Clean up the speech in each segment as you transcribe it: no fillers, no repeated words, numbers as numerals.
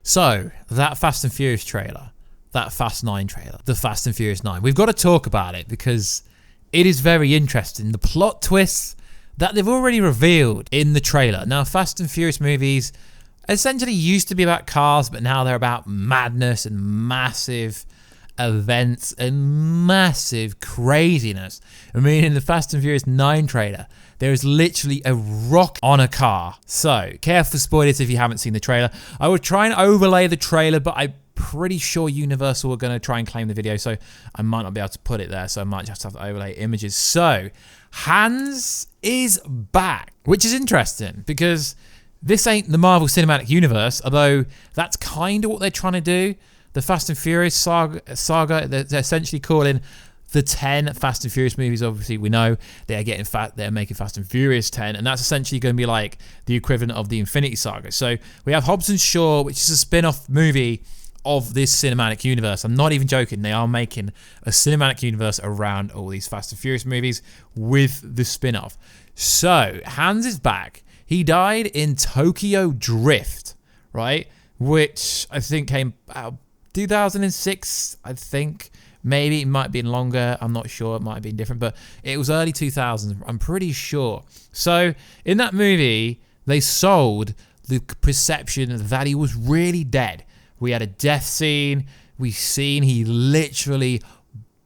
So, that Fast and Furious trailer, that Fast 9 trailer, the Fast and Furious 9, we've got to talk about it because it is very interesting. The plot twists that they've already revealed in the trailer. Now, Fast and Furious movies essentially used to be about cars, but now they're about madness and massive events and massive craziness. I mean, in the Fast and Furious 9 trailer, there is literally a rock on a car. So, careful spoilers if you haven't seen the trailer. I would try and overlay the trailer, but I'm pretty sure Universal are going to try and claim the video, so I might not be able to put it there, so I might just have to overlay images. So, Hans is back, which is interesting because this ain't the Marvel Cinematic Universe, although that's kind of what they're trying to do. The Fast and Furious saga they're essentially calling the 10 Fast and Furious movies. Obviously, we know they're making Fast and Furious 10, and that's essentially going to be like the equivalent of the Infinity Saga. So we have Hobbs and Shaw, which is a spin-off movie of this cinematic universe. I'm not even joking. They are making a cinematic universe around all these Fast and Furious movies with the spin-off. So Hans is back. He died in Tokyo Drift, right? Which I think came out 2006, I think. Maybe it might have been longer. I'm not sure. It might have been different, but it was early 2000s. I'm pretty sure. So in that movie, they sold the perception that he was really dead. We had a death scene. We seen he literally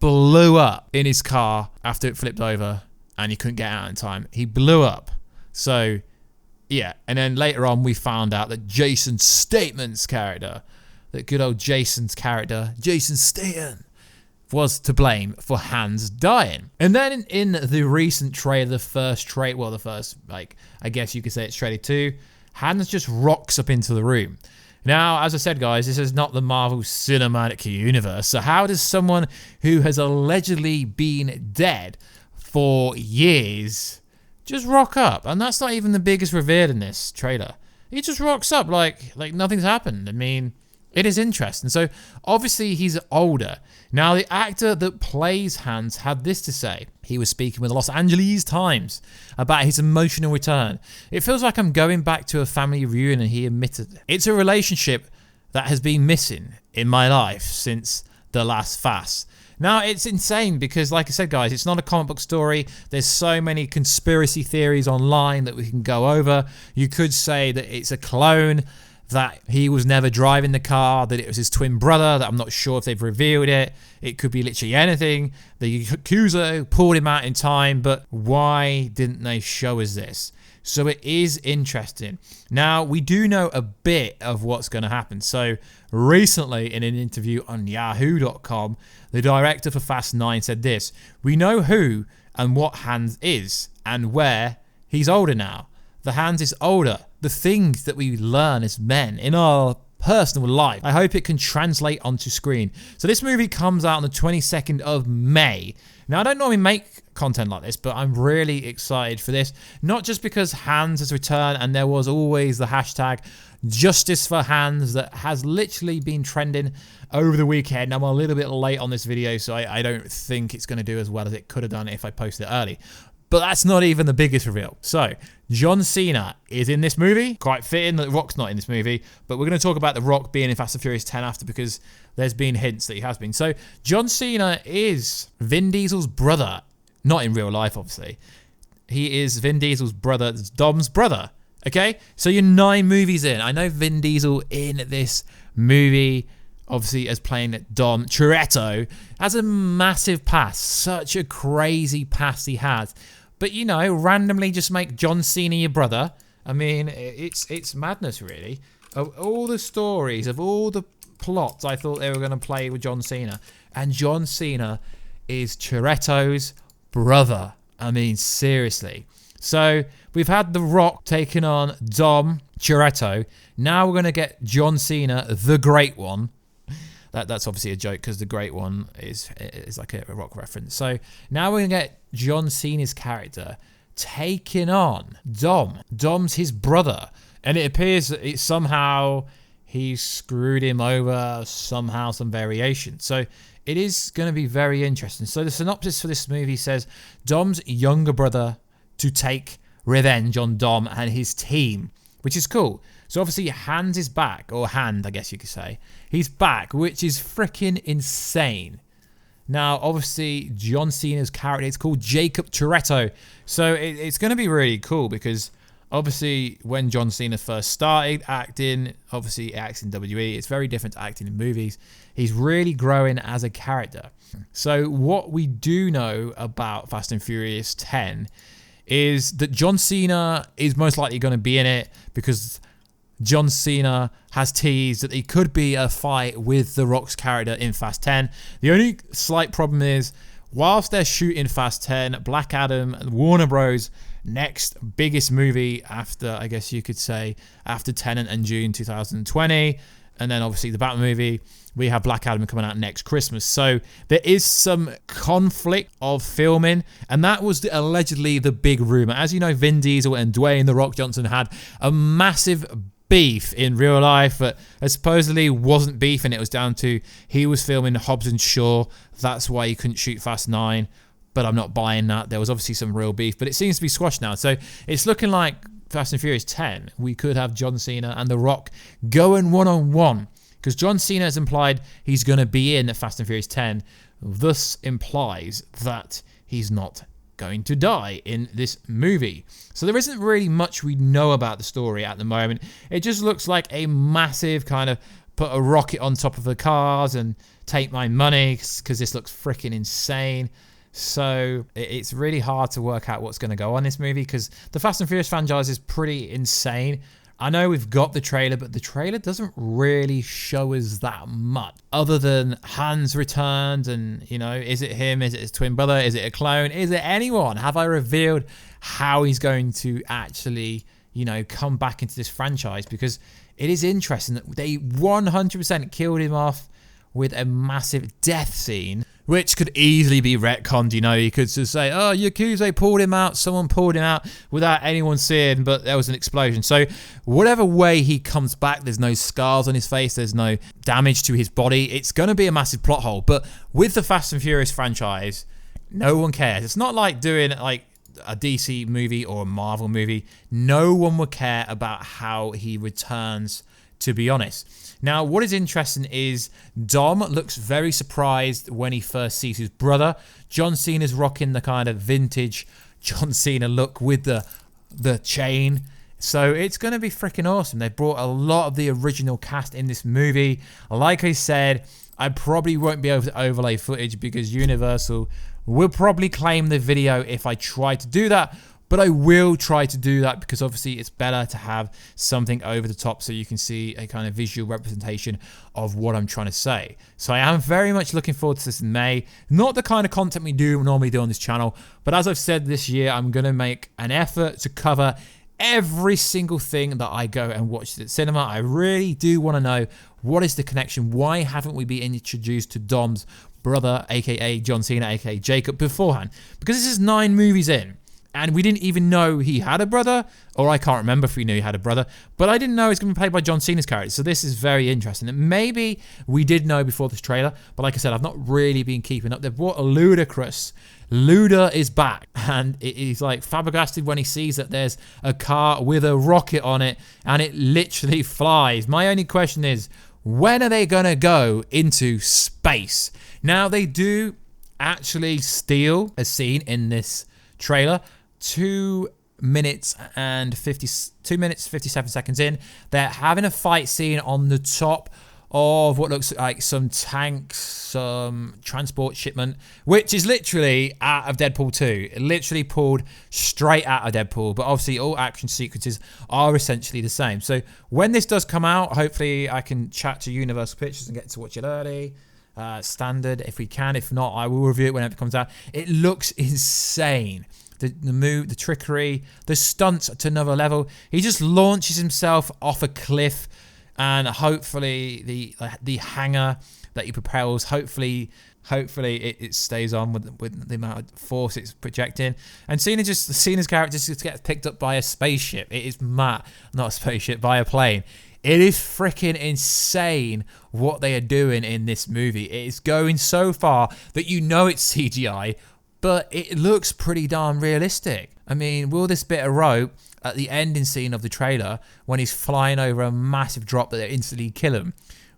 blew up in his car after it flipped over and he couldn't get out in time. He blew up. So, yeah. And then later on, we found out that Jason Statham's character, that good old Jason's character, Jason Statham, was to blame for Hans dying. And then in the recent trailer, the first, like, I guess you could say it's trailer 2, Hans just rocks up into the room. Now, as I said, guys, this is not the Marvel Cinematic Universe. So how does someone who has allegedly been dead for years just rock up? And that's not even the biggest reveal in this trailer. He just rocks up like nothing's happened. I mean, it is interesting. So obviously he's older. Now, the actor that plays Hans had this to say. He was speaking with the Los Angeles Times about his emotional return. It feels like I'm going back to a family reunion, and he admitted it's a relationship that has been missing in my life since the last Fast. Now, it's insane because, like I said, guys, it's not a comic book story. There's so many conspiracy theories online that we can go over. You could say that it's a clone, that he was never driving the car, that it was his twin brother, that I'm not sure if they've revealed it. It could be literally anything. The Yakuza pulled him out in time, but why didn't they show us this? So it is interesting. Now, we do know a bit of what's going to happen. So recently, in an interview on yahoo.com, the director for Fast 9 said this: "We know who and what Hans is and where he's older now. The Hans is older. The things that we learn as men in our personal life. I hope it can translate onto screen." So this movie comes out on the 22nd of May. Now, I don't normally make content like this, but I'm really excited for this. Not just because Hans has returned and there was always the hashtag Justice for Hans that has literally been trending over the weekend. I'm a little bit late on this video, so I don't think it's going to do as well as it could have done if I posted it early. But that's not even the biggest reveal. So, John Cena is in this movie. Quite fitting that The Rock's not in this movie. But we're going to talk about The Rock being in Fast and Furious 10 after, because there's been hints that he has been. So, John Cena is Vin Diesel's brother. Not in real life, obviously. He is Vin Diesel's brother. It's Dom's brother. Okay? So, you're 9 movies in. I know Vin Diesel in this movie, obviously, as playing Dom Toretto, has a massive past. Such a crazy past he has. But, you know, randomly just make John Cena your brother. I mean, it's madness, really. Of all the stories, of all the plots, I thought they were going to play with John Cena. And John Cena is Toretto's brother. I mean, seriously. So, we've had The Rock taking on Dom Toretto. Now we're going to get John Cena, the Great One. That's obviously a joke because the Great One is like a Rock reference. So now we're going to get John Cena's character taking on Dom. Dom's his brother. And it appears that somehow he screwed him over, somehow some variation. So it is going to be very interesting. So the synopsis for this movie says, Dom's younger brother to take revenge on Dom and his team which is cool. So obviously Hans is back, or Hand, I guess you could say. He's back, which is freaking insane. Now, obviously, John Cena's character is called Jacob Toretto. So it's going to be really cool because obviously when John Cena first started acting, obviously he acts in WWE. It's very different to acting in movies. He's really growing as a character. So what we do know about Fast and Furious 10 is that John Cena is most likely going to be in it because John Cena has teased that he could be a fight with The Rock's character in Fast 10. The only slight problem is, whilst they're shooting Fast 10, Black Adam, Warner Bros. Next biggest movie after, I guess you could say, after Tenet and June 2020, and then obviously the Batman movie, we have Black Adam coming out next Christmas. So there is some conflict of filming, and that was allegedly the big rumor. As you know, Vin Diesel and Dwayne The Rock Johnson had a massive beef in real life, but it supposedly wasn't beef, and it was down to he was filming Hobbs and Shaw. That's why he couldn't shoot Fast 9, but I'm not buying that. There was obviously some real beef, but it seems to be squashed now. So it's looking like Fast and Furious 10, we could have John Cena and The Rock going one-on-one, because John Cena has implied he's going to be in Fast and Furious 10, thus implies that he's not going to die in this movie. So there isn't really much we know about the story at the moment. It just looks like a massive kind of put a rocket on top of the cars and take my money, because this looks freaking insane. So it's really hard to work out what's going to go on in this movie, because the Fast and Furious franchise is pretty insane. I know we've got the trailer, but the trailer doesn't really show us that much other than Hans returned, and, you know, is it him? Is it his twin brother? Is it a clone? Is it anyone? Have I revealed how he's going to actually, you know, come back into this franchise? Because it is interesting that they 100% killed him off with a massive death scene, which could easily be retconned. You know, you could just say, oh, Yakuza pulled him out, someone pulled him out without anyone seeing, but there was an explosion. So whatever way he comes back, there's no scars on his face, there's no damage to his body. It's going to be a massive plot hole. But with the Fast and Furious franchise, no one cares. It's not like doing like a DC movie or a Marvel movie. No one would care about how he returns, to be honest. Now, what is interesting is Dom looks very surprised when he first sees his brother. John Cena's rocking the kind of vintage John Cena look with the chain. So it's going to be freaking awesome. They brought a lot of the original cast in this movie. Like I said, I probably won't be able to overlay footage because Universal will probably claim the video if I try to do that. But I will try to do that because obviously it's better to have something over the top so you can see a kind of visual representation of what I'm trying to say. So I am very much looking forward to this in May. Not the kind of content we normally do on this channel, but as I've said this year, I'm going to make an effort to cover every single thing that I go and watch at cinema. I really do want to know, what is the connection? Why haven't we been introduced to Dom's brother, aka John Cena, aka Jacob, beforehand? Because this is 9 movies in, and we didn't even know he had a brother, or I can't remember if we knew he had a brother, but I didn't know he's going to be played by John Cena's character. So this is very interesting. And maybe we did know before this trailer, but like I said, I've not really been keeping up. They've brought a Ludacris. Luda is back, and he's like flabbergasted when he sees that there's a car with a rocket on it, and it literally flies. My only question is, when are they going to go into space? Now, they do actually steal a scene in this trailer. 2 minutes 57 seconds in, they're having a fight scene on the top of what looks like some tanks, some transport shipment, which is literally out of Deadpool 2. It literally pulled straight out of Deadpool, but obviously all action sequences are essentially the same. So when this does come out, hopefully I can chat to Universal Pictures and get to watch it early. Standard if we can. If not, I will review it whenever it comes out. It looks insane. The move, the trickery, the stunts to another level. He just launches himself off a cliff, and hopefully the hanger that he propels, hopefully it stays on with the amount of force it's projecting. And Cena's character just gets picked up by a spaceship. It is mad, not a spaceship, by a plane. It is freaking insane what they are doing in this movie. It is going so far that you know it's CGI, but it looks pretty darn realistic. I mean, will this bit of rope at the ending scene of the trailer, when he's flying over a massive drop that instantly kill him,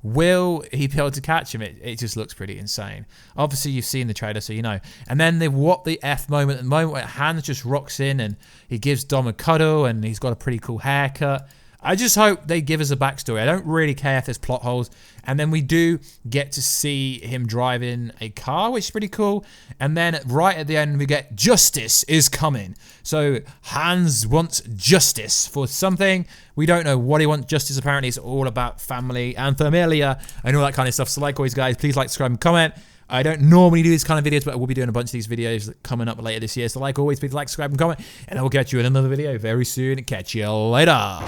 will he be able to catch him? It just looks pretty insane. Obviously, you've seen the trailer, so you know. And then the what the F moment, at the moment where Hans just rocks in and he gives Dom a cuddle and he's got a pretty cool haircut. I just hope they give us a backstory. I don't really care if there's plot holes. And then we do get to see him driving a car, which is pretty cool. And then right at the end, we get justice is coming. So Hans wants justice for something. We don't know what he wants justice. Apparently, it's all about family and familia and all that kind of stuff. So like always, guys, please like, subscribe, and comment. I don't normally do these kind of videos, but I will be doing a bunch of these videos coming up later this year. So like always, please like, subscribe, and comment. And I will catch you in another video very soon. Catch you later.